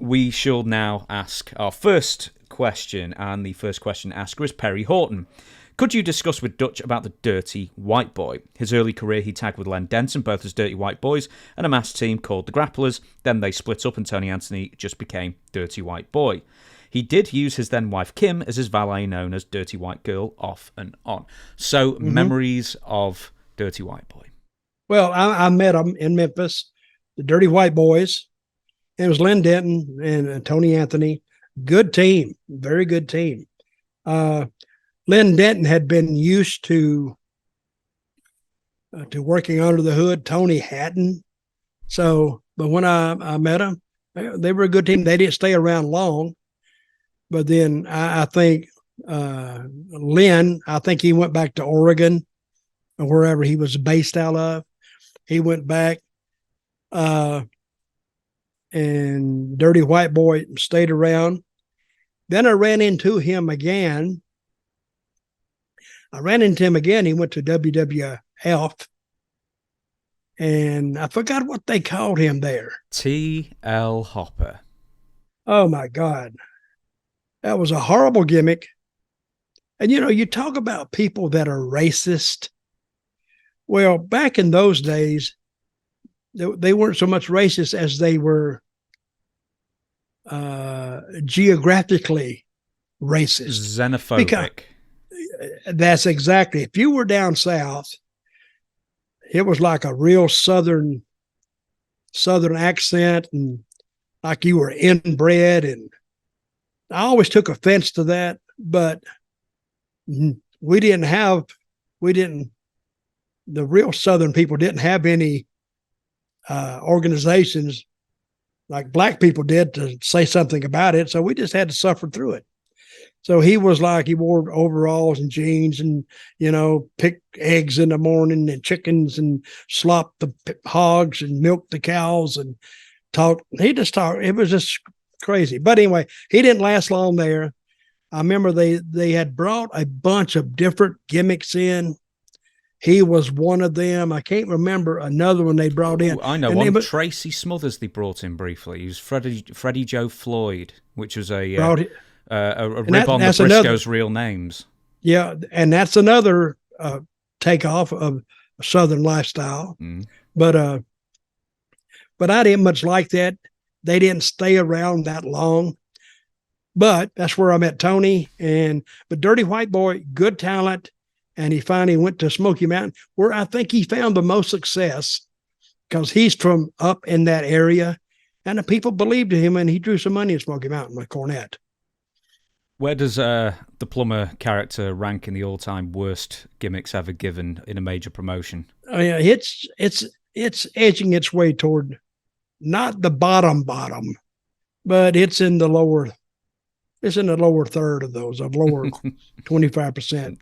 we shall now ask our first question, and the first question asker is Perry Horton. Could you discuss with Dutch about the Dirty White Boy? His early career, he tagged with Len Denton, both as Dirty White Boys, and a masked team called the Grapplers. Then they split up and Tony Anthony just became Dirty White Boy. He did use his then wife Kim as his valet, known as Dirty White Girl, off and on. So, memories of Dirty White Boy. Well, I met them in Memphis, the Dirty White Boys. It was Len Denton and Tony Anthony. Good team, very good team. Len Denton had been used to working under the hood. Tony hadn't. So, but when I met them, they were a good team. They didn't stay around long. But then I think Len, I think he went back to Oregon or wherever he was based out of. He went back. And Dirty White Boy stayed around. Then I ran into him again. He went to WWF, and I forgot what they called him there. T.L. Hopper. Oh, my God. That was a horrible gimmick. And, you talk about people that are racist. Well, back in those days, they weren't so much racist as they were geographically racist. Xenophobic. Because that's exactly. If you were down south, it was like a real southern accent, and like you were inbred. And I always took offense to that, but the real southern people didn't have any organizations like black people did to say something about it. So we just had to suffer through it. So he was like, he wore overalls and jeans and, picked eggs in the morning and chickens and slopped the hogs and milked the cows and talked. He just talked. It was just crazy. But anyway, he didn't last long there. I remember they had brought a bunch of different gimmicks in. He was one of them. I can't remember another one they brought in. I know one. Tracy Smothers they brought in briefly. He was Freddie Joe Floyd, which was a rib on the Briscoes' real names. Yeah, and that's another takeoff of Southern lifestyle. But I didn't much like that. They didn't stay around that long. But that's where I met Tony. But Dirty White Boy, good talent. And he finally went to Smoky Mountain, where I think he found the most success because he's from up in that area. And the people believed in him, and he drew some money in Smoky Mountain with Cornette. Where does the plumber character rank in the all-time worst gimmicks ever given in a major promotion? Yeah, it's edging its way toward not the bottom, but it's in the lower third of those, of lower 25%.